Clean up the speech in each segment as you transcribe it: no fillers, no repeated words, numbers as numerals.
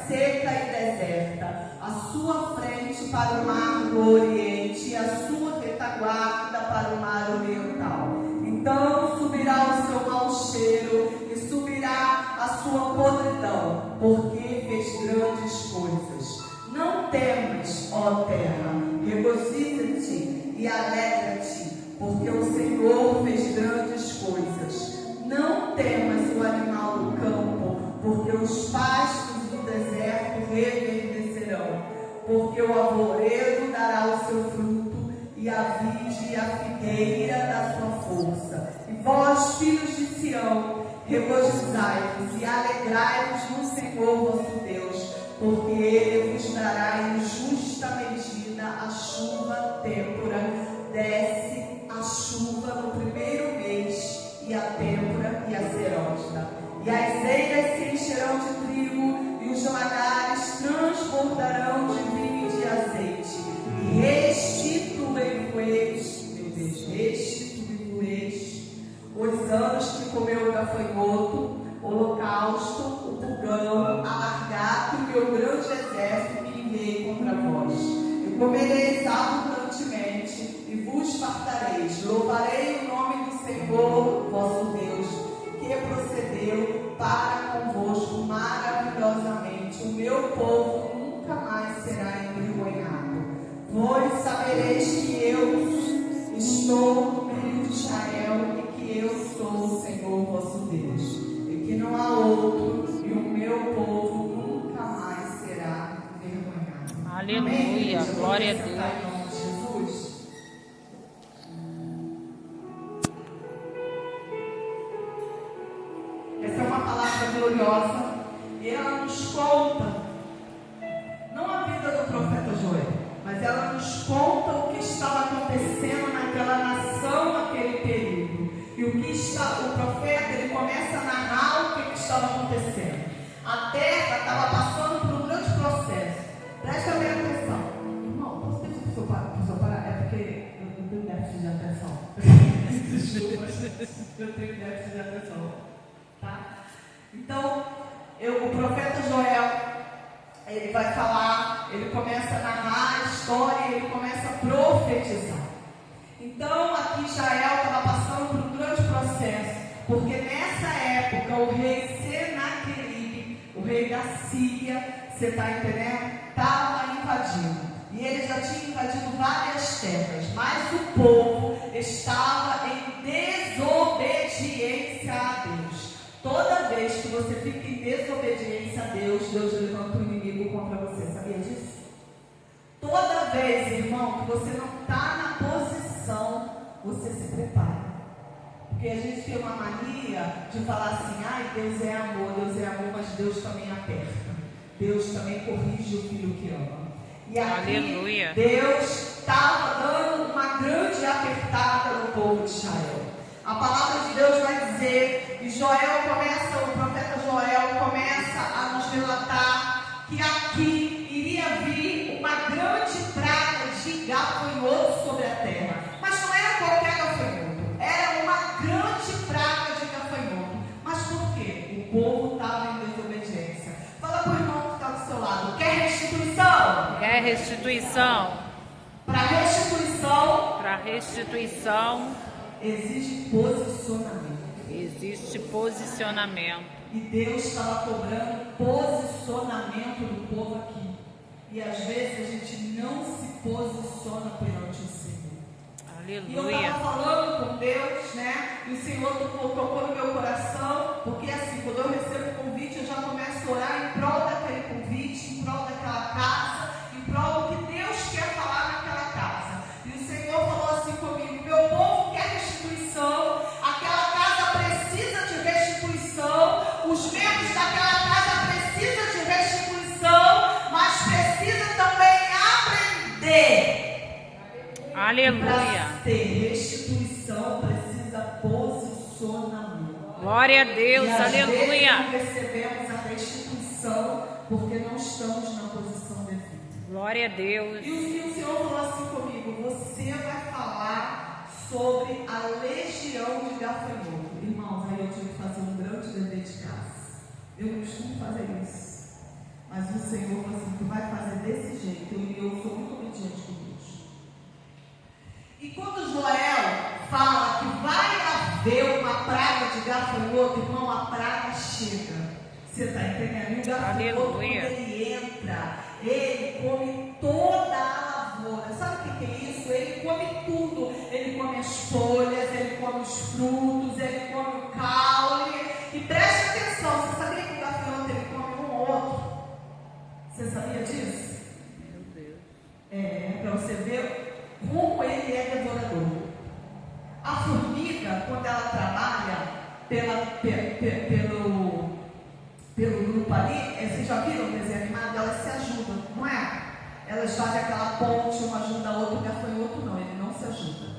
seca e deserta, a sua frente para o mar do Oriente e a sua retaguarda para o mar oriental. Então subirá o seu mau cheiro e subirá a sua podridão, porque fez grandes coisas. Não temas, ó terra, regozija-te e alegra-te, porque o Senhor fez grandes coisas. Não temas o animal do campo, porque os pastos do deserto reverdecerão, porque o arvoredo dará o seu fruto, e a vide e a figueira da sua força. E vós, filhos de Sião, regozijai-vos e alegrai-vos no Senhor vosso Deus, porque Ele vos dará em justa medida a chuva têmpora. Desce a chuva no primeiro mês, e a têmpora e a seróstica. E as eiras se encherão de trigo, e os lagares transbordarão de vinho e de azeite. E restituí-vos, meu Deus, restituí-vos os anos que comeu o gafanhoto, o holocausto, o pulgão, a largata e o meu grande exército que enviei contra vós. E comereis abundantemente, e vos fartareis. Louvarei o nome do Senhor, vosso Deus, que procedeu para convosco maravilhosamente. O meu povo nunca mais será envergonhado. Vós sabereis que eu estou no meio de Israel e que eu sou o Senhor vosso Deus, e que não há outro, e o meu povo nunca mais será envergonhado. Aleluia, amém, glória a Deus. Em nome de Jesus. Essa é uma palavra gloriosa e ela nos conta, não a vida do profeta Joel, mas ela nos conta o que estava acontecendo naquela nação, naquele período. E o profeta, ele começa a narrar o que estava acontecendo. A terra estava passando por um grande processo. Presta bem atenção. Irmão, posso pedir para o senhor parar? É porque eu tenho déficit de atenção. Desculpa, eu tenho déficit de atenção. Tá? Então, o profeta Joel, ele vai falar, ele começa a narrar a história, ele começa a profetizar. Então, aqui Israel estava passando por um grande processo, porque nessa época o rei Senaqueribe, o rei da Síria, você está entendendo? Estava invadindo. E ele já tinha invadido várias terras, mas o povo estava em desobediência a Deus. Toda vez que você fica em desobediência a Deus, Deus levanta um inimigo contra você. Sabia disso? Toda vez, irmão, que você não está na posição, você se prepara. Porque a gente tem uma mania de falar assim, ai, Deus é amor, mas Deus também aperta. Deus também corrige o filho que ama. E aqui, aleluia, Deus estava dando uma grande apertada no povo de Israel. A palavra de Deus vai dizer, e o profeta Joel começa a nos relatar que aqui iria vir uma grande praga de gafanhoto sobre a terra. Mas não era qualquer gafanhoto, era uma grande praga de gafanhoto. Mas por quê? O povo estava em desobediência. Fala para o irmão que está do seu lado, quer restituição? Quer restituição? Para restituição existe posicionamento. Existe posicionamento. E Deus estava cobrando posicionamento do povo aqui. E às vezes a gente não se posiciona perante o Senhor. Aleluia. E eu estava falando com Deus, né? E o Senhor tocou no meu coração. Porque assim, quando eu recebo o convite, eu já começo a orar em prol daquele convite, em prol daquela casa, em prol do que Deus quer falar naquela casa. E o Senhor falou assim comigo, meu povo quer restituição, aquela casa precisa de restituição, os membros daquela casa precisam de restituição, mas precisa também aprender. Aleluia. Para ter restituição precisa posicionamento. Glória a Deus, e aleluia. Não recebemos a restituição porque não estamos na posição devida. Glória a Deus. E o Senhor falou assim comigo, você vai falar sobre a legião de gafanhoto. Irmãos, aí eu tive que fazer um grande dever de casa. Eu costumo fazer isso. Mas o Senhor falou assim, tu vai fazer desse jeito. E eu sou muito obediente com Deus. E quando Joel fala que vai haver uma praga de gafanhoto, irmão, a praga chega. Você está entendendo? E o gafanhoto, quando ele entra, ele come toda a lavoura. Sabe o que é isso? Ele come tudo. Ele come as folhas, ele come os frutos, ele come o caule. E preste atenção, você sabia que o gafanhoto ele come um ou outro? Você sabia disso? Meu Deus. Para você ver como ele é devorador. A formiga, quando ela trabalha pelo grupo ali, vocês já viram o desenho animado? Elas se ajudam, não é? Elas fazem aquela ponte, uma ajuda a outra, o gafanhoto não, ele não se ajuda.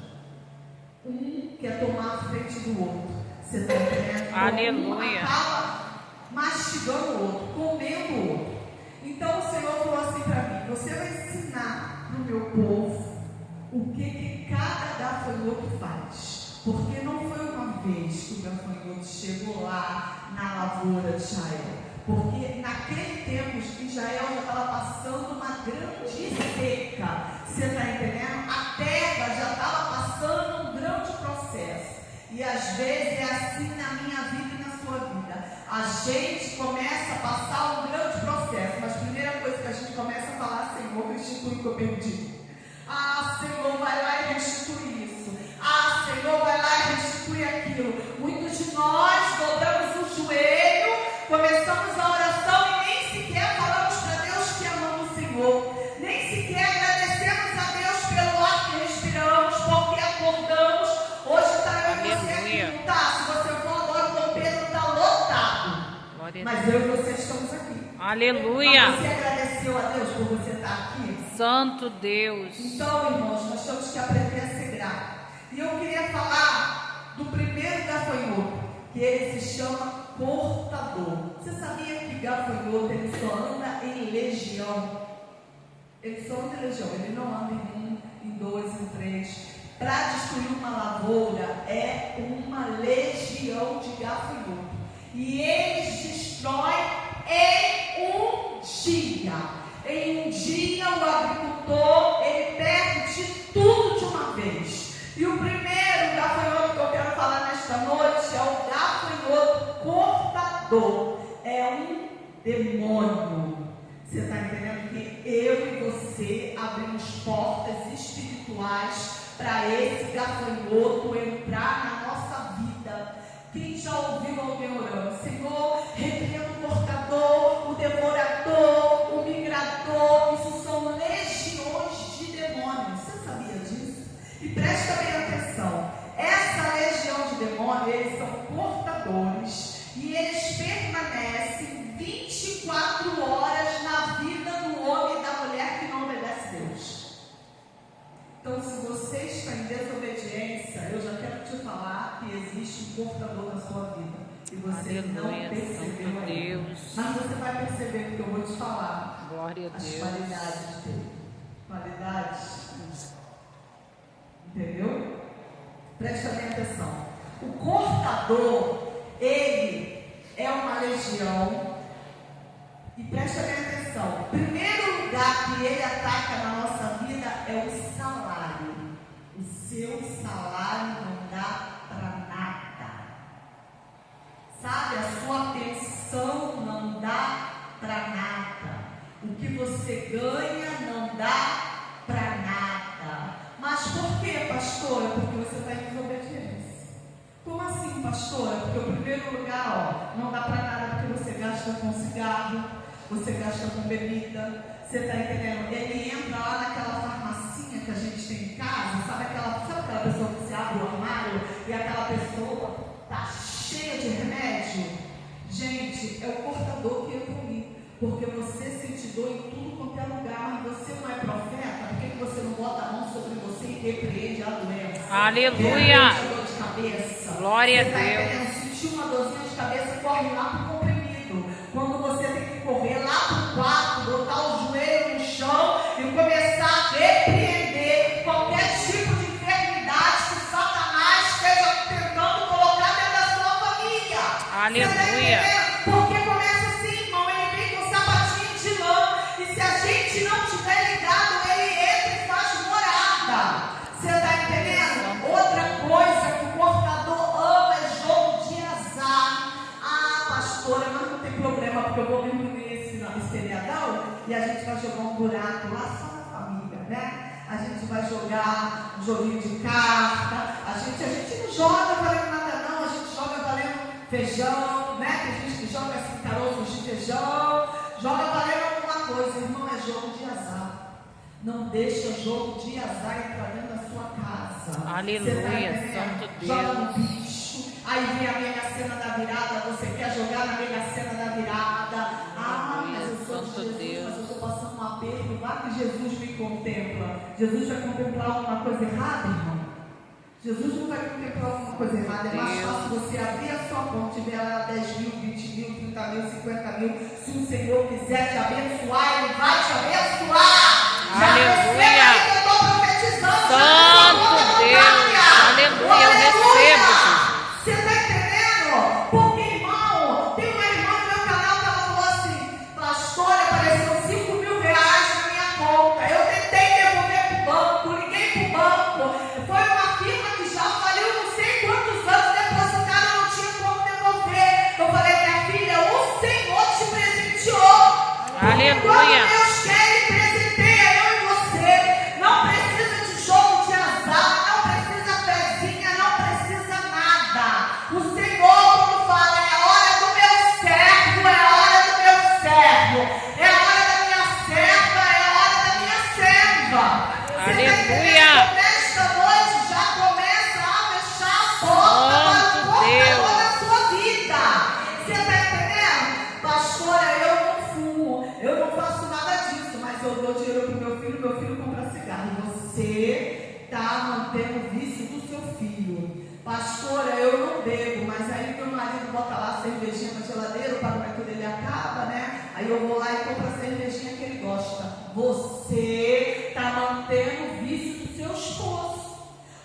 Um quer tomar a frente do outro. Você está entendendo? Aleluia. Um acaba mastigando o outro, comendo o outro. Então o Senhor falou assim para mim: você vai ensinar para o meu povo o que cada gafanhoto faz. Porque não foi uma vez que o gafanhoto chegou lá na lavoura de Israel. Porque naquele tempo Israel já estava passando uma grande seca. Você está entendendo? A terra já estava passando um grande processo. E às vezes é assim na minha vida e na sua vida. A gente começa a passar um grande processo. Mas a primeira coisa que a gente começa a falar: Senhor, restitui o que eu perdi. Ah, Senhor, vai lá e restitui isso. Ah, Senhor, vai lá e restitui aquilo. Muitos de nós dobramos o joelho, começamos a oração e nem sequer falamos para Deus que amamos o Senhor. Nem sequer agradecemos a Deus pelo ar que respiramos, porque acordamos. Hoje está eu e você aqui, não está? Se você for agora, o Dom Pedro está lotado. Mas eu e você estamos aqui. Aleluia. Mas você agradeceu a Deus por você estar aqui? Santo Deus. Então, irmãos, nós temos que aprender a ser grato. E eu queria falar do primeiro gafanhoto, que ele se chama cortador. Você sabia que gafanhoto ele só anda em legião? Ele só anda em legião, ele não anda em um, em dois, em três. Para destruir uma lavoura é uma legião de gafanhoto. E eles destroem em um dia. Em um dia o agricultor ele perde tudo de uma vez. E o primeiro gafanhoto que eu quero falar nesta noite é o gafanhoto cortador. É um demônio. Você está entendendo que eu e você abrimos portas espirituais para esse gafanhoto entrar na nossa vida. Quem já ouviu alguém orando? Senhor, repreenda o cortador, o devorador, o migrador. Isso são legiões de demônios. Você sabia disso? E presta bem atenção. Essa legião de demônios, eles são cortadores e eles permanecem 24 horas na vida do homem e da mulher que não obedece a Deus. Então, se você está em desobediência, eu já quero te falar que existe um cortador na sua vida. E você Aleluia, não percebeu Santo ainda. Deus. Mas você vai perceber o que eu vou te falar. Glória a As Deus. qualidades dele. Qualidades. Entendeu? Presta bem atenção. O cortador, ele é uma legião. E presta bem atenção. O primeiro lugar que ele ataca na nossa vida é o salário. O seu salário não dá para nada. Sabe? A sua pensão não dá para nada. O que você ganha não dá para nada. Mas por quê, pastora? Porque você está em desobediência. Como assim, pastora? Porque o primeiro lugar, não dá para nada porque você gasta com cigarro, você gasta com bebida. Você está entendendo? Ele entra lá naquela farmacinha que a gente tem em casa, sabe aquela pessoa que se abre o armário e aquela pessoa está cheia de remédio? Gente, é o cortador que entra ali. Porque você se entidou em tudo quanto é lugar. Mas você não é profeta? Por que você não bota a mão sobre você e repreende a doença? Aleluia. Repreende a dor de cabeça. Glória a você Deus. Tá sentiu uma dorzinha de cabeça, corre lá pro comprimido. Quando você tem que correr lá pro quarto, botar o joelho no chão e começar a repreender qualquer tipo de enfermidade que Satanás esteja tentando colocar dentro da sua família. Aleluia. Porque começa assim, irmão, ele vem com sapatinho de não tem problema, porque eu vou me reunir esse feriadão e a gente vai jogar um buraco lá só na família, né? A gente vai jogar um joguinho de carta, a gente não joga valendo nada não, a gente joga valendo feijão, né? Tem gente que joga assim, caroços de feijão, joga valendo alguma coisa, irmão, é jogo de azar. Não deixa jogo de azar entrar dentro da sua casa. Aleluia, Santo Deus. Joga no bicho, aí vem a Mega Sena da virada, você quer jogar na Mega Sena da virada. Ah, mas eu sou de Jesus, mas eu estou passando um aperto, lá que Jesus me contempla. Jesus vai contemplar alguma coisa errada, irmão? Jesus não vai contemplar alguma coisa errada. É mais fácil você abrir a sua conta e ver lá 10 mil, 20 mil, 30 mil, 50 mil. Se o Senhor quiser te abençoar, Ele vai te abençoar. Aleluia. Eu estou profetizando. Santo Deus. Aleluia. Eu recebo, Jesus. Você está entendendo? Porque, irmão, tem uma irmã no meu canal que ela falou assim: pastora, apareceu 5 mil reais na minha conta. Eu tentei devolver para o banco, liguei para o banco. Foi uma firma que já faliu não sei quantos anos, depositaram, não tinha como devolver. Eu falei: minha filha, o Senhor te presenteou. Aleluia. Deus quer e presenteia eu e você. Não precisa de jogo de azar, não precisa fezinha, não precisa nada. O Senhor, quando fala, é hora do meu servo, é hora do meu servo, é hora da minha serva, é hora da minha serva. Aleluia. Nesta noite já começa a fechar a porta para o portador da sua vida. Você está entendendo? Pastora, eu não fumo, eu não faço nada disso, mas eu dou dinheiro para o meu filho compra cigarro. Você está mantendo o vício do seu filho. Pastora, eu não bebo, mas aí meu marido bota lá a cervejinha na geladeira, o pagamento dele acaba, né? Aí eu vou lá e compro a cervejinha que ele gosta. Você está mantendo o vício do seu esposo.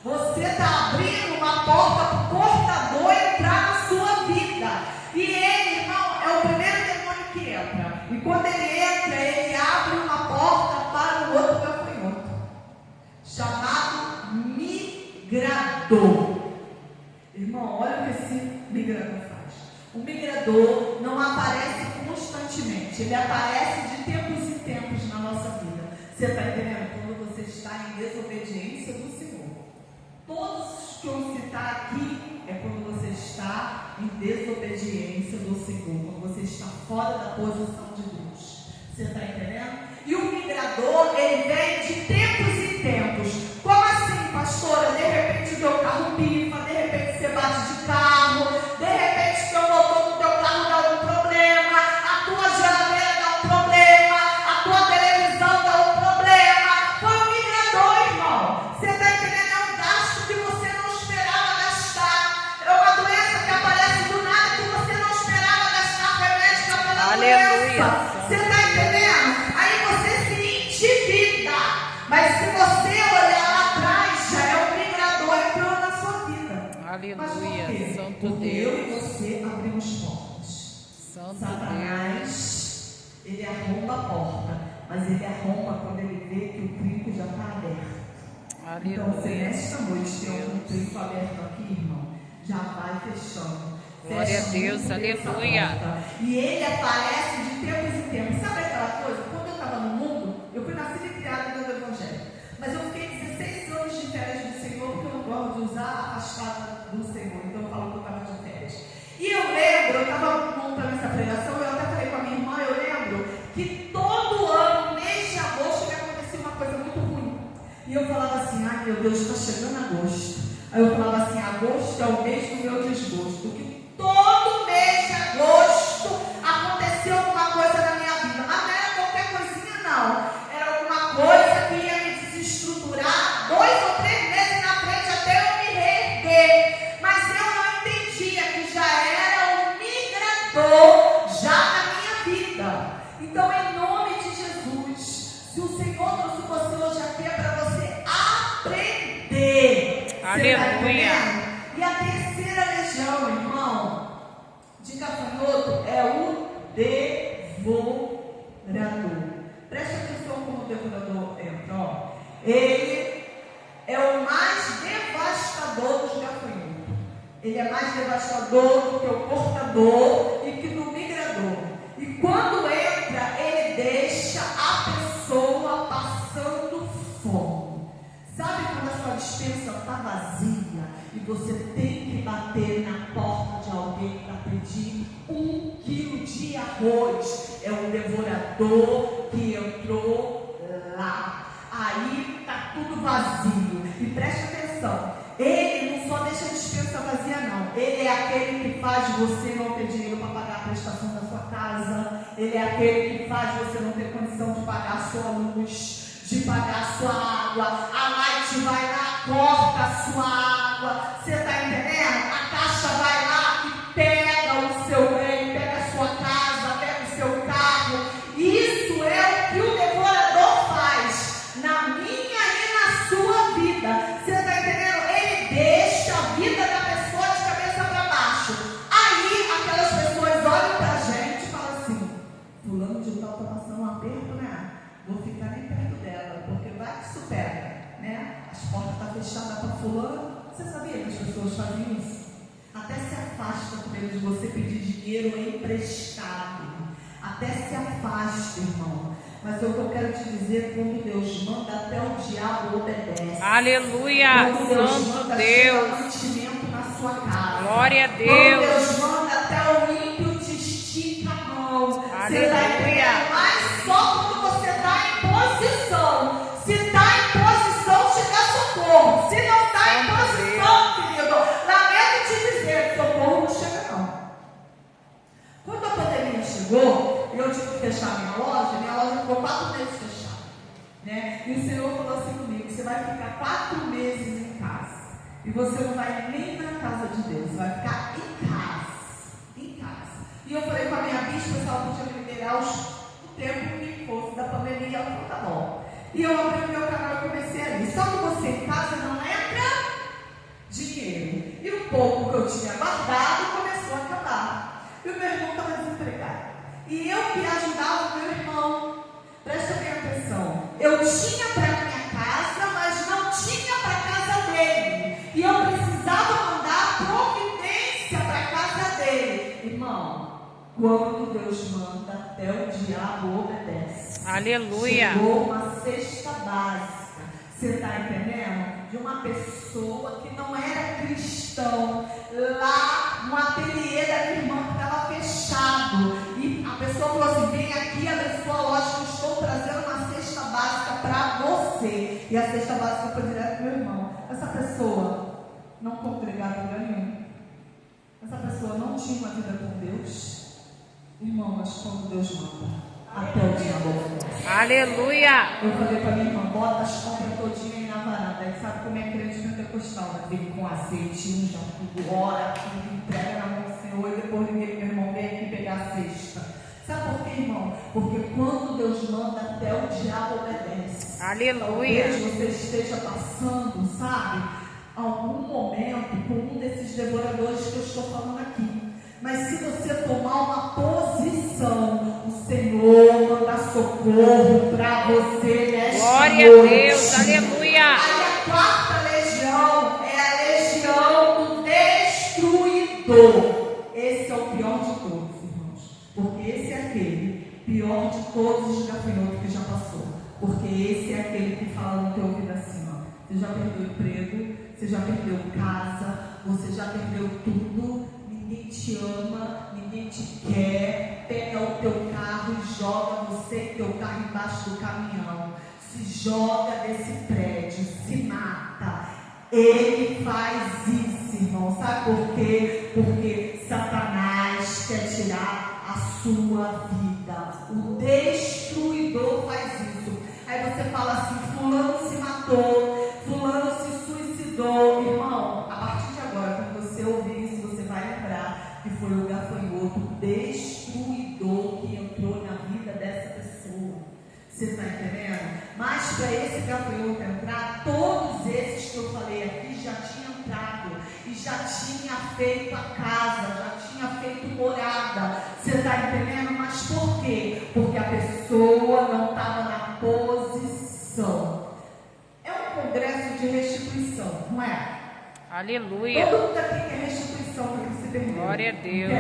Você está abrindo uma porta para o portador entrar na sua vida. E ele, irmão, é o primeiro demônio que entra. E quando ele entra, ele abre uma porta para o outro gafanhoto, chamado migrador. Irmão, olha o que esse migrador faz. O migrador não aparece constantemente, ele aparece de tempos em tempos na nossa vida. Você está entendendo? Quando você está em desobediência do Senhor. Todos que eu citar aqui é quando você está em desobediência do Senhor, quando você está fora da posição de Deus. Você está entendendo? E o migrador, ele vem de tempos em tempos. Como assim, pastora? De repente o teu carro pifa, de repente você bate de carro, de repente o teu motor do teu carro dá algum problema, a tua geladeira dá um problema, a tua televisão dá um problema. Foi o migrador, irmão. Você está entendendo? É um gasto que você não esperava gastar. É uma doença que aparece do nada que você não esperava gastar remédio pela doença. Você está entendendo? Aí você se endivida. Mas se você olhar lá atrás, já é o migrador entrou na sua vida. Aleluia, Santo Porque Deus. eu e você abrimos portas. Santo Satanás, ele arromba a porta, mas ele arromba quando ele vê que o trinco já está aberto. Então, se Aleluia. nesta noite tem algum trinco aberto aqui, irmão, já vai fechando. Glória a Deus, muito bem essa aleluia. porta. E ele aparece de tempos em tempos. Sabe aquela coisa? Quando eu estava no mundo, eu fui nascida e criada dentro do Evangelho. Mas eu fiquei 16 anos de férias do Senhor, porque eu não gosto de usar a afastada do Senhor. Então eu falo que eu estava de férias. E eu lembro, eu estava montando essa pregação, eu até falei com a minha irmã, eu lembro que todo ano, mês de agosto, me acontecia uma coisa muito ruim. E eu falava assim: ai meu Deus, está chegando agosto. Aí eu falava assim: agosto é o mês do meu desgosto. Que todo mês de agosto aconteceu alguma coisa na minha vida. Mas não era qualquer coisinha, não. Era alguma coisa que ia me desestruturar 2 ou 3 meses na frente até eu me reerguer. Mas eu não entendia que já era um migrador já na minha vida. Então, em nome de Jesus, se o Senhor trouxe você hoje aqui é para você aprender. Aleluia. E a terceira legião, irmão, de gafanhoto é o devorador. Preste atenção como o devorador entra, ó. Ele é o mais devastador dos gafanhotos. Ele é mais devastador do que o portador e que do migrador. despensa está vazia e você tem que bater na porta de alguém para pedir 1 quilo de arroz, é um devorador que entrou lá. Aí está tudo vazio. E preste atenção, ele não só deixa a despensa vazia não, ele é aquele que faz você não ter dinheiro para pagar a prestação da sua casa, ele é aquele que faz você não ter condição de pagar a sua luz, de pagar a sua água. A Light vai lá, corta a sua água, você está entendendo? A Caixa vai lá e pega o seu bem, pega a sua casa, pega o seu carro. Isso é o que o devorador faz na minha e na sua vida. Você está entendendo? Ele deixa a vida da pessoa de cabeça para baixo. Aí aquelas pessoas olham para a gente e falam assim: fulano de tal está passando um aperto, né? Vou ficar nem perto dela, porque vai que supera, né? As portas estão fechadas para fulano. Você sabia que as pessoas fazem isso? Até se afasta com medo de você pedir dinheiro emprestado. Até se afasta, irmão. Mas o que eu quero te dizer, quando Deus manda, até o diabo obedece. Aleluia, quando Deus Santo manda, Deus. mantimento na sua casa. Glória a Quando Deus. Deus manda, até o ímpio te estica a mão. Você está Aleluia. entendendo? Mas só quando você está em posição. Se está em posição, te dá socorro. Se não está em posição, querido, lamento te dizer, socorro não chega não. Quando a pandemia chegou, eu tive que fechar minha loja ficou 4 meses fechada, né? E o Senhor falou assim comigo: você vai ficar 4 meses em casa, e você não vai nem na casa de Deus, você vai ficar em casa. E eu falei com a minha bispa se ela podia me liberar o tempo que fosse da pandemia. Ela falou: tá bom. E eu abri o meu canal e comecei ali. Só que você em casa não entra dinheiro, e o pouco que eu tinha guardado começou a acabar. E o meu irmão estava desempregado, e eu que ajudava o meu irmão. Presta bem atenção, eu tinha para minha casa, mas não tinha para a casa dele, e eu precisava mandar providência para a casa dele. Irmão, quando Deus manda, até o diabo obedece. Aleluia. Chegou uma cesta básica, você está entendendo? De uma pessoa que não era cristão, lá no ateliê da minha irmã que estava fechado, e a pessoa falou assim: vem aqui, abre sua loja, que eu estou trazendo uma cesta básica para você. E a cesta básica foi direto para o meu irmão. Essa pessoa não congregava em lugar nenhum, essa pessoa não tinha uma vida com Deus. Irmão, mas quando Deus manda, até o diabo obedece. Aleluia. Eu falei para minha irmã: bota as compras todinha aí na varanda. Aí sabe como é crente pentecostal, né? Vem com azeite, unja tudo, ora tudo, entrega na mão do Senhor, e depois ninguém, meu irmão, vem aqui pegar a cesta. Sabe por quê, irmão? Porque quando Deus manda, até o diabo obedece. Aleluia. Talvez você esteja passando, sabe, algum momento com um desses devoradores que eu estou falando aqui. Mas se você tomar uma posição, o Senhor manda socorro para você nesta Glória noite. a Deus, aleluia. Aí a 4ª legião é a legião do destruidor. Esse é o pior de todos, irmãos. Porque esse é aquele pior de todos os gafanhotos que já passou. Porque esse é aquele que fala no teu ouvido assim: ó, você já perdeu emprego, você já perdeu casa, você já perdeu tudo. Ninguém te ama, ninguém te quer. Pega o teu carro e joga você e teu carro embaixo do caminhão. Se joga desse prédio, se mata. Ele faz isso, irmão. Sabe por quê? Porque Satanás quer tirar a sua vida. O destruidor faz isso. Aí você fala assim: fulano se matou, fulano se suicidou. Irmão, a partir de agora, quando você ouvir isso, você vai lembrar que foi o gafanhoto destruidor que entrou na vida dessa pessoa. Você está entendendo? Mas para esse gafanhoto entrar, todos esses que eu falei aqui já tinham entrado e já tinha feito a casa, já tinha feito morada. Você está entendendo? Mas por quê? Porque a pessoa não estava na posição. É um congresso de restituição, não é? Aleluia. Todo mundo aqui quer restituição para que se perdeu. Glória a Deus.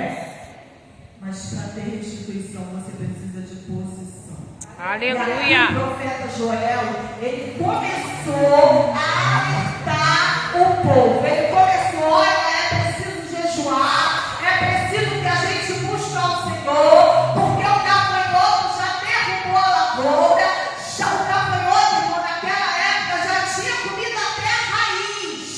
Mas para ter restituição você precisa de posição. Aleluia. E aqui, o profeta Joel, ele começou a alertar o povo. Ele começou, olha, é preciso jejuar, é preciso que a gente busque ao Senhor, porque o gafanhoto já derrubou a lavoura, o gafanhoto, irmão, naquela época já tinha comido até a raiz.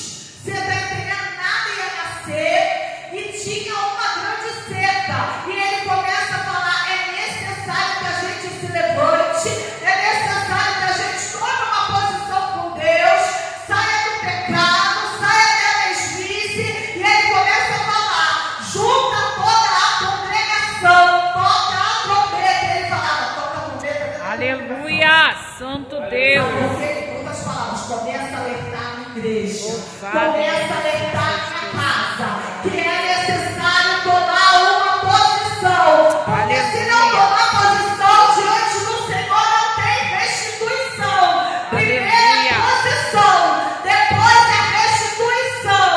Você está entendendo? Nada ia nascer e tinha uma grande seca. E ele começa a falar, é necessário que a gente se levante, é necessário que a gente tome uma posição com Deus, saia do pecado, saia da mesmice. E ele começa a falar, junta toda a congregação, toca a trombeta. Ele falava, toca a trombeta. Aleluia, Santo Deus. Em outras palavras, começa a alertar na igreja, começa a alertar na casa, que é necessário tomar uma posição, porque se não tomar posição diante do Senhor não tem restituição. Primeiro a posição, depois a restituição.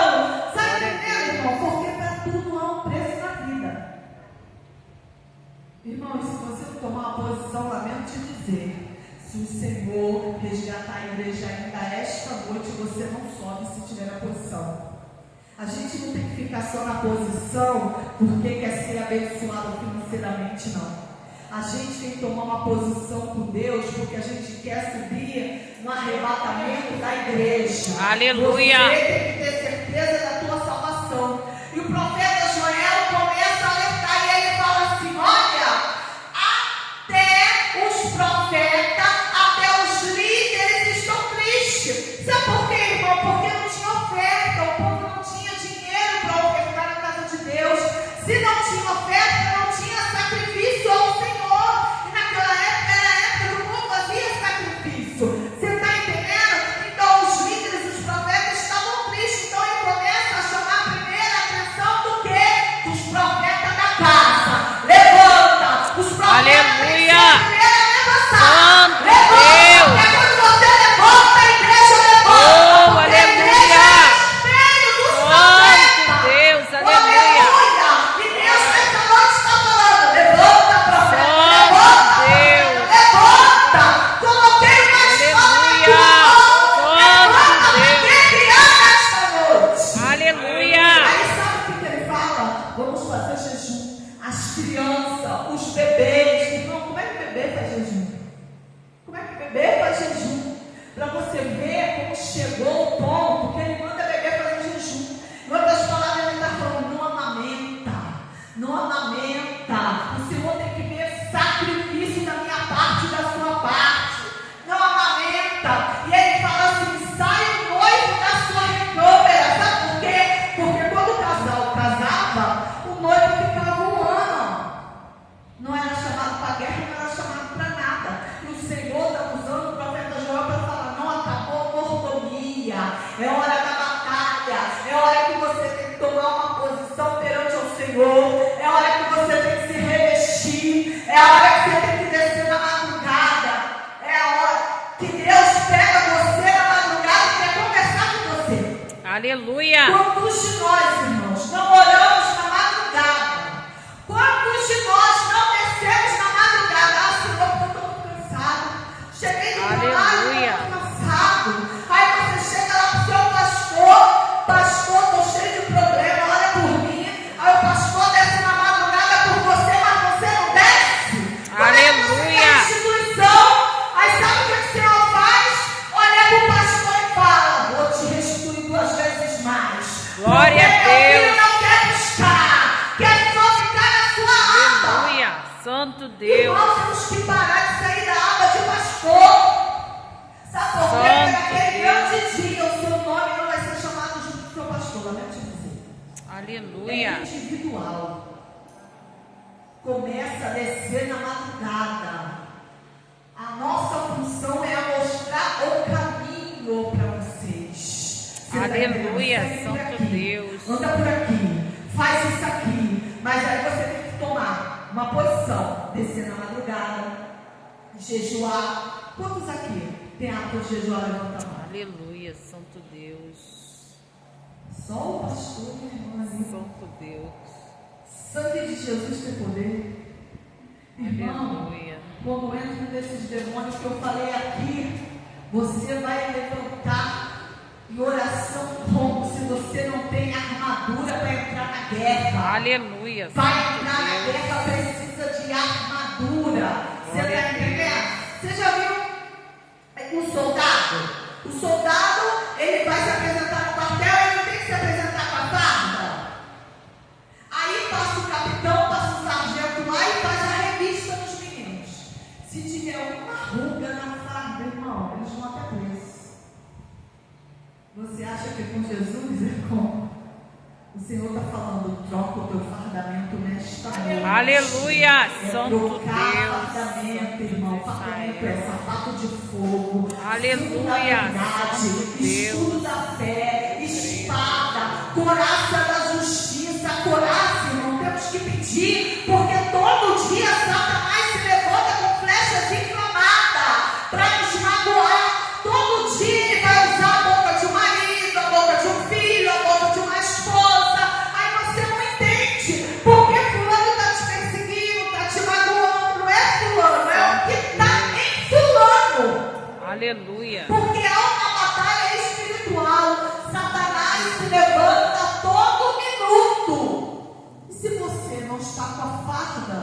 Sabe entendendo, irmão? Porque para tudo há um preço na vida. Irmão, e se você não tomar uma posição, lamento te dizer, se o Senhor resgatar a igreja ainda esta noite, você não sobe se tiver a posição. A gente não tem que ficar só na posição porque quer ser abençoado financeiramente, não. A gente tem que tomar uma posição com Deus porque a gente quer subir no arrebatamento da igreja. Aleluia. Você tem que ter certeza da tua salvação. E o profeta Joel começa a alertar e ele fala assim, olha, até os profetas, até os líderes estão tristes. Sabe por quê, irmão? Porque não tinha oferta, o povo não tinha dinheiro para ofertar na casa de Deus. Se não tinha oferta, não tinha sacrifício ao Senhor. E naquela época era a época que o povo fazia sacrifício. Você está entendendo? Então os líderes, os profetas estavam tristes. Então ele começa a chamar primeiro a atenção do quê? Dos profetas da casa. Levanta! Os profetas. Aleluia! Santo Deus! É quando você levanta, a igreja levanta. Oh, A aleluia! igreja é o espelho dos Santo profetas. Deus, aleluia! E Deus nessa noite está falando, levanta, profeta, Santo Deus! levanta. Coloquei uma Aleluia! levanta, Santo porque criar esta noite. Aleluia! Aí sabe o que ele fala? Vamos fazer jejum. As crianças, os bebês. Irmão, como é que o bebê faz jejum? Como é que o bebê faz jejum? Para você ver como chegou o ponto que ele manda o bebê fazer jejum. Em outras palavras, ele está falando, não amamenta. Não amamenta. O Senhor tem que ver sacrifício da minha parte e da sua parte. Não amamenta. E ele fala assim, sai o noivo da sua recâmara. Sabe por quê? Porque quando o casal casava, o noivo ficava um ano. Não era chamado para guerra, não era chamado para nada. E o Senhor está usando o profeta Joel para falar, não acabou a mordomia. É hora da batalha. É hora que você tem que tomar uma posição perante o Senhor. É hora que você tem que se revestir. É a hora que você tem que descer na madrugada. É a hora que Deus pega você na madrugada e quer conversar com você. Aleluia! Quantos de nós, irmãos, não oramos na madrugada? Quantos de nós não descemos na madrugada? Ah, Senhor, porque eu estou muito cansado. Cheguei do trabalho, Aleluia. estou cansado. Aí você chega lá para o seu pastor, estou cheio de problema, olha por mim. Aí o pastor desce na madrugada por você, mas você não desce. Aleluia. Você tem instituição. Aí sabe o que o Senhor faz? Olha para o pastor e fala, vou te restituir 2 vezes mais. Glória a Porque meu filho Deus. não quer buscar, quer só ficar na sua aba. Aleluia! Santo Deus! Nós temos que parar de sair da aba de pastor. Sabe por quê? Porque naquele grande dia o seu nome não vai ser chamado junto do seu pastor, lamento te dizer. Aleluia! É individual. Começa a descer na madrugada. A nossa função é a mostrar o caminho para vocês. Você tá Aleluia, entendendo? Segue por Santo aqui, Deus. anda por aqui, faz isso aqui. Mas aí você tem que tomar uma posição, descer na madrugada, jejuar. Quantos aqui tem hábito de jejuar? Levanta a mão. Aleluia, Santo Deus. Só o pastor, meu irmão, ali. Santo Deus. Sangue de Jesus tem poder. Irmão, Aleluia. quando entra um desses demônios que eu falei aqui, você vai levantar em oração como se você não tem armadura para entrar na guerra. Aleluia. Vai entrar na guerra, precisa de armadura. Você está entendendo? Você já viu um soldado? O soldado, ele vai se apresentar no quartel, ele não tem que se apresentar com a farda. Aí passa o capitão, passa o sargento lá e faz a revista dos meninos. Se tiver alguma ruga na farda, irmão, eles vão até preso. Você acha que com Jesus é como? O Senhor está falando, troca o teu fardamento nesta noite. Aleluia, Santo Deus. Fardamento, irmão. Fardamento é sapato de fogo. Aleluia, Santo Deus. Escudo da fé, espada, coraça da justiça, coraça, irmão. Temos que pedir, porque todo dia Satanás se levanta com flechas inflamadas para nos magoar. Todo dia ele vai usar a boca de um marido, a boca de um filho, a boca de uma esposa. Aí você não entende porque fulano está te perseguindo, está te magoando. Não é fulano, é o que está em fulano. Aleluia. Porque há uma batalha espiritual. Satanás se levanta a todo minuto. E se você não está com a farda,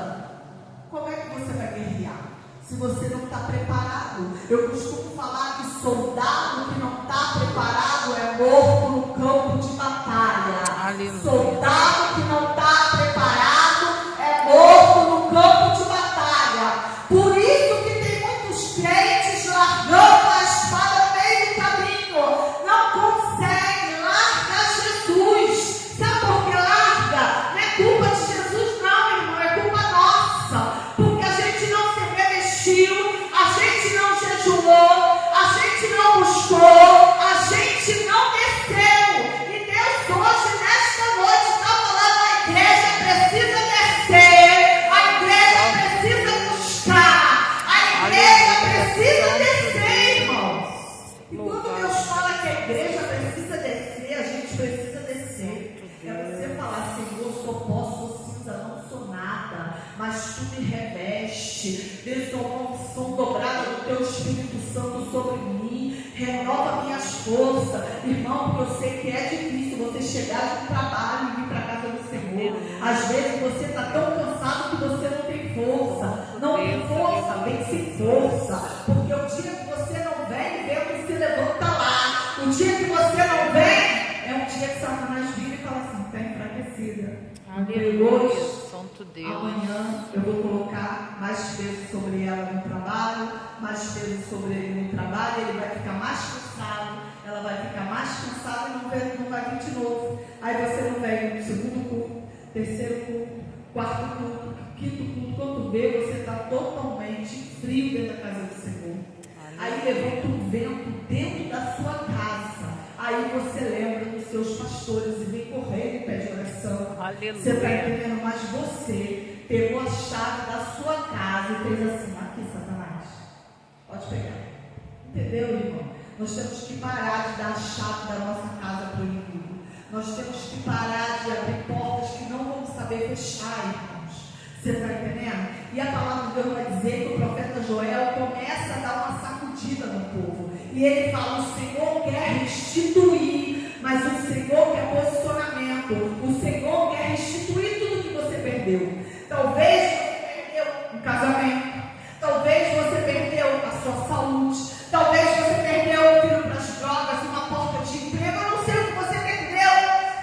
como é que você vai guerrear? Se você não está preparado. Eu costumo falar que soldado que não está preparado é morto no campo de batalha. Aleluia. Soldado que não está preparado é morto no campo de batalha. Por isso que tem muitos crentes largando a espada no meio do caminho. Não consegue, larga Jesus. Sabe por que larga? Não é culpa de Jesus não, irmão, é culpa nossa. Porque a gente não se revestiu, a gente não jejuou, a gente não buscou, a gente não desceu. E Deus hoje, nesta noite, está falando: a igreja precisa descer, a igreja precisa buscar, a igreja precisa descer, irmãos. E quando Deus fala que a igreja precisa descer, a gente precisa descer. É você falar: Senhor, sou pó, sou cinza, não sou nada, mas tu me reveste, derrama uma unção dobrada do teu Espírito Santo sobre mim, renova minhas forças, irmão, porque eu sei que é difícil você chegar de trabalho e vir para a casa do Senhor. Às vezes você está tão cansado que você não tem força. Não tem força, vem sem força, porque o dia que você não vem, Deus se levanta lá. O dia que você não vem, é um dia que Satanás vira e fala assim: está enfraquecida. Aleluia, Santo Deus. Amanhã eu vou colocar mais peso sobre ela no trabalho, mais peso sobre ele no trabalho, ele vai ficar mais cansado, ela vai ficar mais cansada e não vai vir de novo. Aí você não vem no segundo culto, terceiro culto, quarto culto, quinto culto. Quando vê, você está totalmente frio dentro da casa do Senhor. Aí levanta um vento dentro da sua casa. Aí você lembra dos seus pastores e vem correr e pede oração. Aleluia. Você está entendendo? Mas você pegou a chave da sua casa e fez assim: aqui, Satanás, pode pegar. Entendeu, irmão? Nós temos que parar de dar a chave da nossa casa para o inimigo. Nós temos que parar de abrir portas que não vamos saber fechar, irmãos. Você está entendendo? E a palavra de Deus vai dizer que o profeta Joel começa a dar uma sacudida no povo. E ele fala: o Senhor quer restituir, mas o Senhor quer posicionamento. O Senhor quer restituir tudo que você perdeu. Talvez você perdeu um casamento. Talvez você perdeu a sua saúde. Talvez você perdeu o filho para as drogas, uma porta de emprego. Eu não sei o que você perdeu.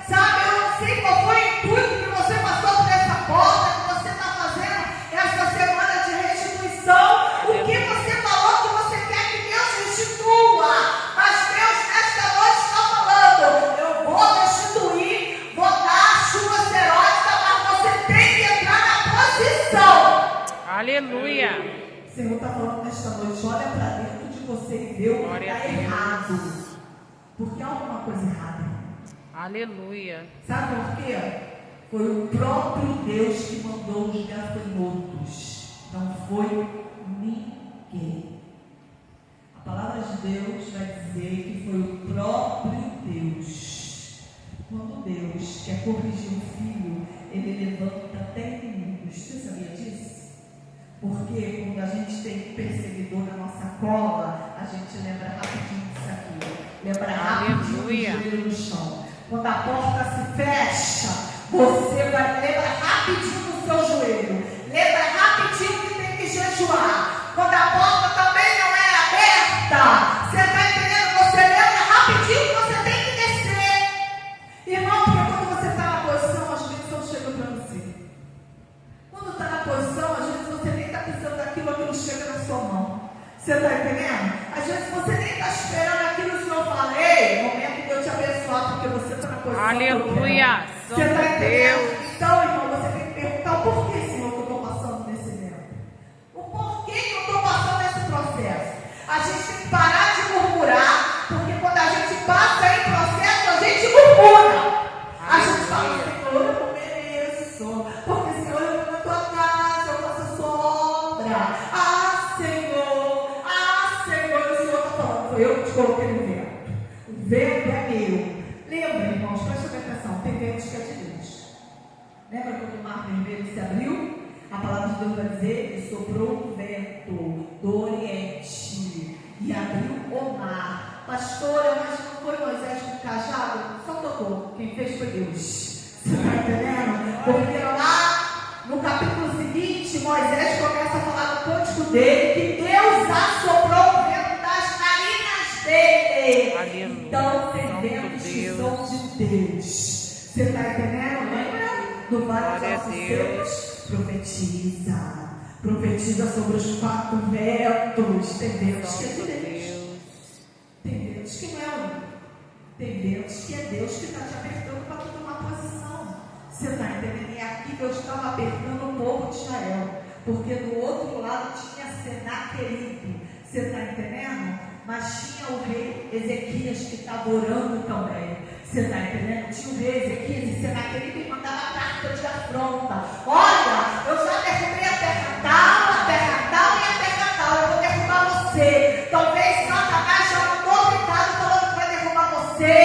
Sabe, eu não sei qual foi o intuito que você passou por essa porta, que você está fazendo essa semana de restituição. O que você falou que você quer que Deus restitua. Mas Deus nesta noite está falando: eu vou restituir, vou dar chuva serótica, mas você tem que entrar na posição. Aleluia. O Senhor está falando nesta noite: olha para dentro de você e vê o que está errado. Porque há alguma coisa errada. Aleluia. Sabe por quê? Foi o próprio Deus que mandou os gafanhotos. Não foi ninguém. A palavra de Deus vai dizer que foi o próprio Deus. Quando Deus quer corrigir o filho, ele levanta até inimigos. Você sabia disso? Porque quando a gente tem perseguidor na nossa cola, a gente lembra rapidinho disso aqui. Lembra rapidinho Aleluia. com o joelho no chão. Quando a porta se fecha, você vai lembrar rapidinho do seu joelho. Lembra rapidinho que tem que jejuar. Quando a porta também não é aberta, você está entendendo? Você lembra rapidinho que você tem que descer. Irmão, porque quando você está na posição, as bênçãos chegam para você. Quando está na posição, às vezes você nem está pensando naquilo, aquilo chega na sua mão. Você está entendendo? Às vezes você nem está esperando aquilo que o Senhor fala. Ei, momento de eu te abençoar, porque você está na posição. Aleluia. Você está entendendo? Então, irmão, você tem que perguntar o porquê, Senhor, que eu estou passando nesse tempo. O porquê que eu estou passando nesse processo. A gente tem que parar de murmurar, porque quando a gente passa em processo, a gente murmura. A gente fala, Senhor, eu não mereço, porque, Senhor, eu vou na tua casa, eu faço a sua obra. Senhor, e o Senhor está falando, foi eu que te coloquei no vento. O vento é meu. Lembra, irmãos, presta atenção, tem ventos que é de Deus. Lembra quando o mar vermelho se abriu? A palavra de Deus vai dizer que soprou um vento do Oriente e abriu o mar. Pastora, mas não foi Moisés com o cajado? Só tocou. Quem fez foi Deus. Você está entendendo? Porque lá no capítulo seguinte, Moisés começa a falar no cântico dele que Deus assoprou o vento das narinas dele. Aleluia. Então tem ventos que são de Deus. Você está entendendo? Lembra do Vale dos Ossos Secos? Profetiza. Profetiza sobre os 4 ventos. Tem ventos que é de Deus. Tem ventos que não é o único. Tem ventos que é Deus que está te apertando para tu tomar posição. Você está entendendo? E aqui Deus estava apertando o povo de Israel. Porque do outro lado tinha Senaqueribe. Você está entendendo? Mas tinha o rei Ezequias que estava orando também. Você está entendendo? Tinha o rei Ezequias e Senaqueribe mandava carta de afronta. Olha, eu já derrubei a terra tal e a terra tal. Eu vou derrubar você. Talvez Satanás já mandou gritado falando que vai derrubar você,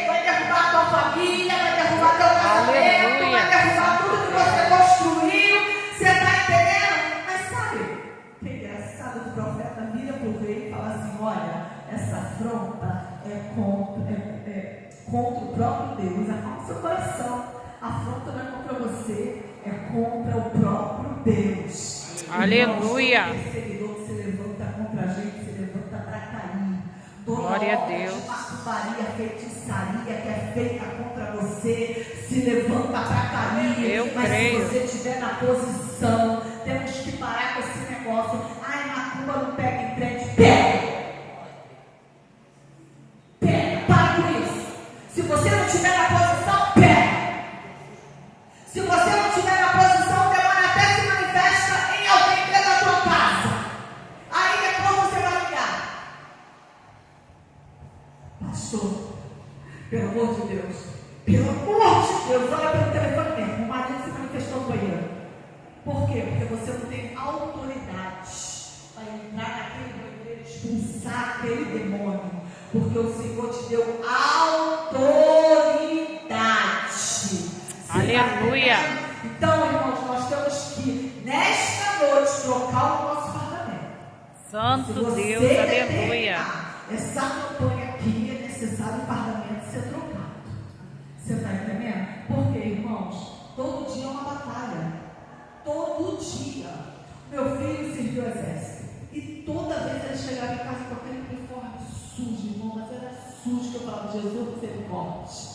vai derrubar a tua família, vai derrubar teu casamento, vai derrubar tudo que você construiu. Você está entendendo? Mas sabe, que é engraçado, o profeta vira para o rei e fala assim, olha, essa afronta é contra o próprio Deus, é contra o seu coração. A afronta não é contra você, é contra o próprio Deus. Aleluia. O perseguidor que se levanta contra a gente, se levanta para cair. Glória a Deus. De macumbaria, feitiçaria que é feita contra você, se levanta para cair. Eu mas creio. se você estiver na posição, temos que parar com esse negócio. Ai, macumba não pega em crente. Pega! Para com isso. Se você não estiver na posição, pega. Se você não estiver na posição, o demônio até se manifesta em alguém dentro da tua casa. Aí depois você vai ligar. Pastor, pelo amor de Deus, olha pelo telefone mesmo. O marido se manifestou no banheiro. Por quê? Porque você não tem autoridade para entrar naquele banheiro e expulsar aquele demônio. Porque o Senhor te deu autoridade. Aleluia. Então, irmãos, nós temos que, nesta noite, trocar o nosso fardamento. Santo Deus, aleluia. Essa campanha aqui é necessário o fardamento ser trocado. Você está entendendo? Porque, irmãos, todo dia é uma batalha. Todo dia. Meu filho serviu o exército. E toda vez ele chegava em casa com aquele uniforme sujo, irmão, mas era sujo, que eu falava, Jesus, misericórdia.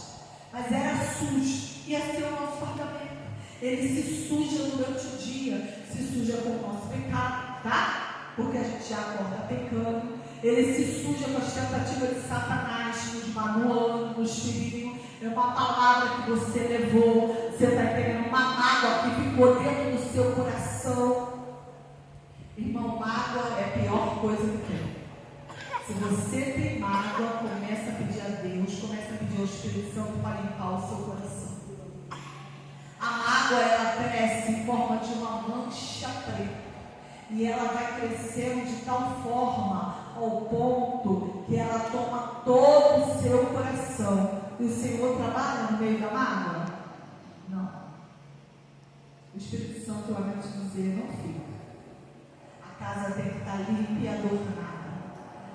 Mas era sujo. E assim é o nosso fardamento. Ele se suja durante o dia, se suja com o nosso pecado, tá? Porque a gente já acorda pecando. Ele se suja com as tentativas de Satanás, nos manuando, nos ferindo. É uma palavra que você levou, você está entendendo? Uma mágoa que ficou dentro do seu coração. Irmão, mágoa é a pior coisa que tem. Se você tem mágoa, começa a pedir a Deus, começa a pedir ao Espírito Santo para limpar o seu coração. A mágoa, ela cresce em forma de uma mancha preta. E ela vai crescendo de tal forma ao ponto que ela toma todo o seu coração. E o Senhor trabalha no meio da mágoa? Não. O Espírito Santo vai te dizer, não fica. A casa tem que estar limpa e adornada.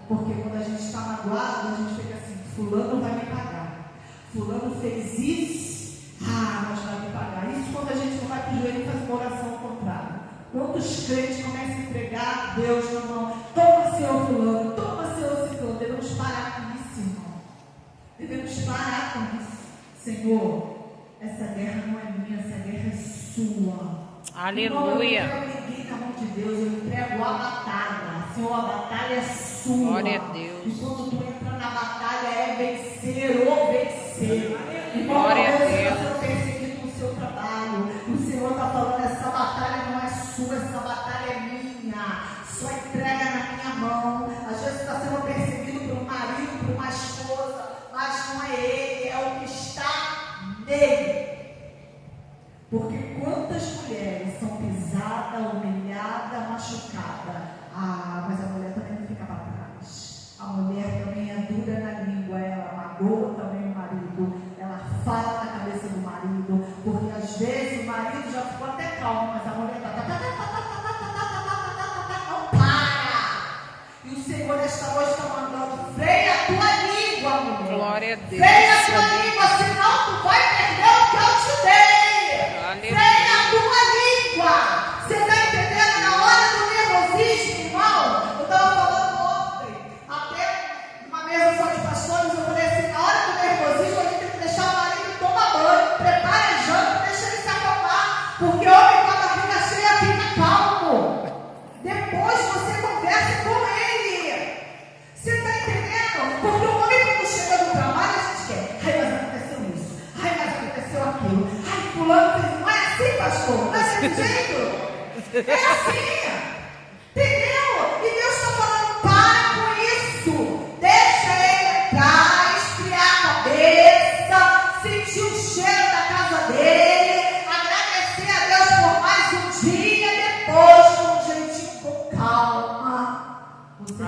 Porque quando a gente está magoado, a gente fica assim, fulano vai me pagar. Fulano fez isso, mas vai me pagar. Isso quando a gente não vai para o joelho e faz uma oração contrária. Quantos crentes começam a entregar Deus na mão? Toma, Senhor fulano, toma, Senhor ciclano. Devemos parar com isso, irmão. Devemos parar com isso. Senhor, essa guerra não é minha, essa guerra é sua. Aleluia. Irmão, eu entreguei na mão de Deus, eu entrego a batalha. Senhor, a batalha é sua. Glória a Deus. E quando tu entra na batalha é vencer ou vencer. Irmão, Glória a você está Deus. sendo perseguido no seu trabalho. O Senhor está falando, essa batalha não é sua, essa batalha é minha. Só entrega na minha mão. Às vezes está sendo perseguido por um marido, por uma esposa, mas não é ele, é o que está nele. Porque quantas mulheres são pisadas, humilhadas, machucadas? Mas a mulher também não fica para trás. A mulher também é dura na língua, ela magoa também o marido, ela fala na cabeça do marido, porque às vezes o marido já ficou até calmo, mas a mulher não para. E o Senhor esta noite está mandando, freia a tua língua, mulher. Glória a Deus. Freia a tua língua, senão tu vai perder o que eu te dei. Freia a tua língua. Você está entendendo? Na hora do nervosismo, irmão, eu estava falando ontem, até uma mesa só de pastores, eu falei assim, na hora do nervosismo, a gente tem que deixar o marido tomar banho, prepara a janta, deixa ele se acalmar, porque homem com a barriga cheia fica calmo. Depois você conversa com ele. Você está entendendo? Porque o homem quando chega no trabalho, a gente quer, mas aconteceu isso, mas aconteceu aquilo, fulano fez, não é assim, pastor? Não é desse jeito? É assim, entendeu? E Deus está falando, para com isso, deixa ele entrar, esfriar a cabeça, sentir o cheiro da casa dele, agradecer a Deus por mais um dia, depois com um jeitinho, com calma.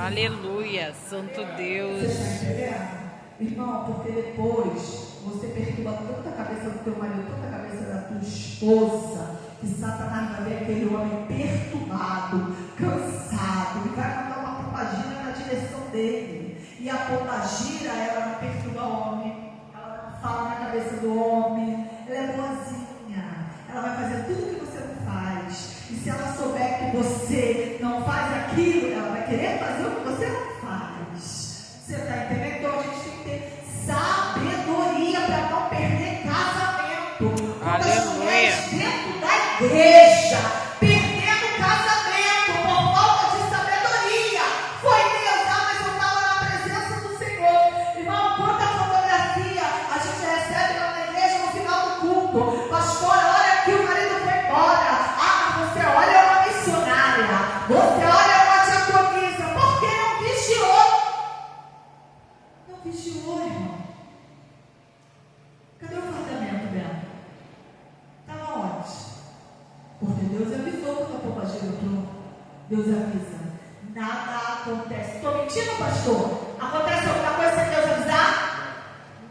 Aleluia, Santo Deus. Você está entendendo? Irmão, porque depois você perturba tanta cabeça do teu marido, tanta cabeça da tua esposa, que Satanás vai ver aquele homem perturbado, cansado, e vai mandar uma pombagira na direção dele. E a pombagira, ela não perturba o homem, ela não fala na cabeça do homem, ela é boazinha, ela vai fazer tudo que você não faz. E se ela souber que você não faz aquilo, ela vai querer fazer o que você não faz. Você está entendendo? Então a gente tem que ter sabedoria para não perder casamento. Quantas mulheres dentro da igreja perdendo casamento por falta de sabedoria. Foi Deus, mas eu estava na presença do Senhor. Irmão, quanta fotografia a gente recebe lá na igreja no final do culto. Pastor, olha que o marido foi embora. Mas você olha uma missionária. Você olha uma diaconisa. Por que não vigiou? Não vigiou, irmão. Cadê o fardamento dela? Estava onde? Porque Deus avisou quando a pombagira entrou. Deus avisa. Nada acontece. Estou mentindo, pastor? Acontece alguma coisa sem Deus avisar?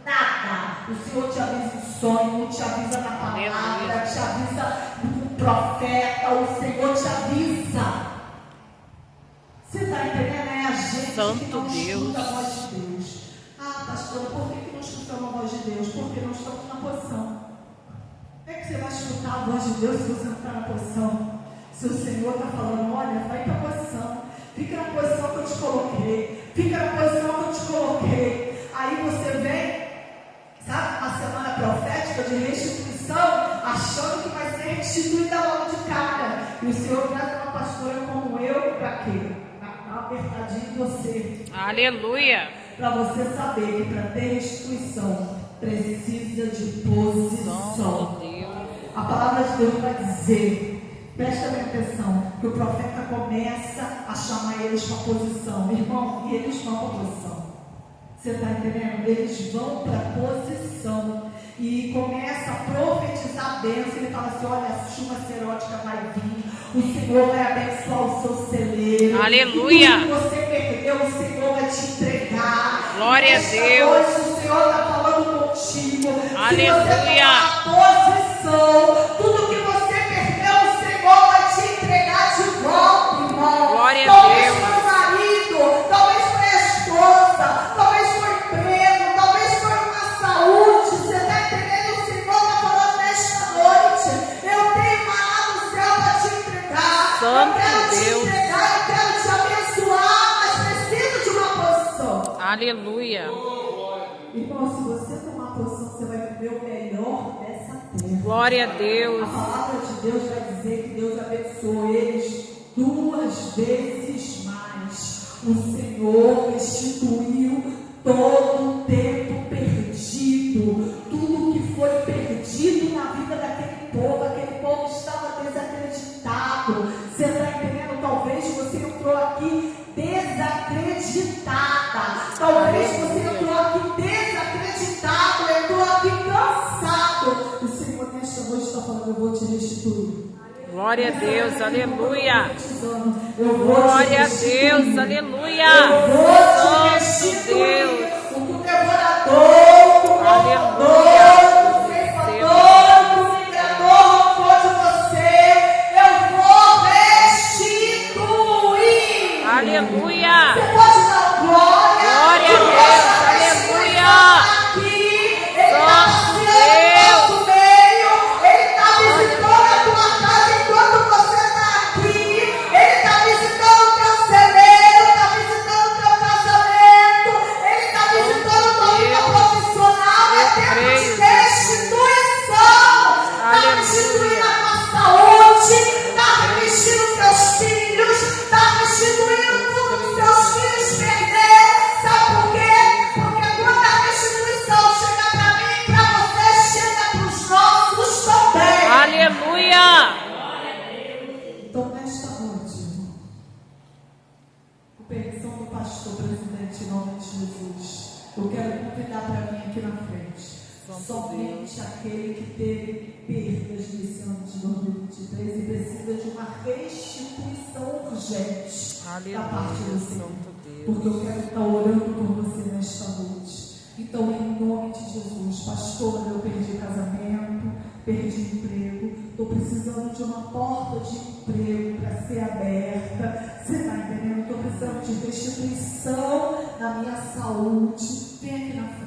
Nada. O Senhor te avisa em sonho, te avisa na palavra, te avisa no profeta. O Senhor te avisa. Você está entendendo? É a gente que não escuta a voz de Deus. Pastor, por que não escutamos a voz de Deus? Porque não estamos na posição. Como é que você vai escutar a voz de Deus se você não está na posição? Se o Senhor está falando, olha, vai para a posição. Fica na posição que eu te coloquei. Fica na posição que eu te coloquei. Aí você vem, sabe, uma semana profética de restituição, achando que vai ser restituída logo de cara. E o Senhor traz uma pastora como eu, para quê? Para dar uma apertadinha em você. Aleluia. Para você saber que para ter restituição precisa de posição. A palavra de Deus vai dizer, presta bem atenção, que o profeta começa a chamar eles para posição. Irmão, e eles vão para posição. Você está entendendo? Eles vão para posição e começa a profetizar a bênção. Ele fala assim, olha, a chuva serótica vai vir, o Senhor vai abençoar o seu celeiro. Aleluia. Tudo que você perdeu, o Senhor vai te entregar. Glória a Deus. Hoje o Senhor está falando contigo. Aleluia. Se você tomar posição, tudo que você perdeu, o Senhor vai te entregar de volta, irmão. Glória a Talvez Deus. foi o marido, talvez foi a esposa, talvez foi o emprego, Aleluia. Irmão, se você tomar posição, você vai viver o melhor dessa terra. Glória a Deus. A palavra de Deus vai dizer que Deus abençoou eles 2 vezes mais. O Senhor restituiu todo o tempo perdido, tudo que foi perdido na vida daquele povo estava desacreditado. Você está entendendo? Talvez você entrou aqui desacreditada, talvez você entrou aqui desacreditado, entrou aqui cansado. O Senhor nesta noite está falando: eu vou te restituir. Glória a Deus, aleluia. Glória a Deus, aleluia. Eu vou te restituir. O devorador, o roubador, o ceifador, o migrador roubou de você. Eu vou restituir. Aleluia. Você pode dar glória. Glória a Deus, aleluia. Então, nesta noite, irmão, com permissão do pastor presidente, em nome de Jesus, eu quero convidar para vir aqui na frente. Somente aquele que teve perdas nesse ano de 2023 e precisa de uma restituição urgente da parte do Senhor. Porque eu quero estar orando por você nesta noite. Então, em nome de Jesus, pastor, eu perdi casamento, perdi emprego, estou precisando de uma porta de emprego para ser aberta. Você está entendendo? Estou precisando de restituição na minha saúde. Vem aqui na frente.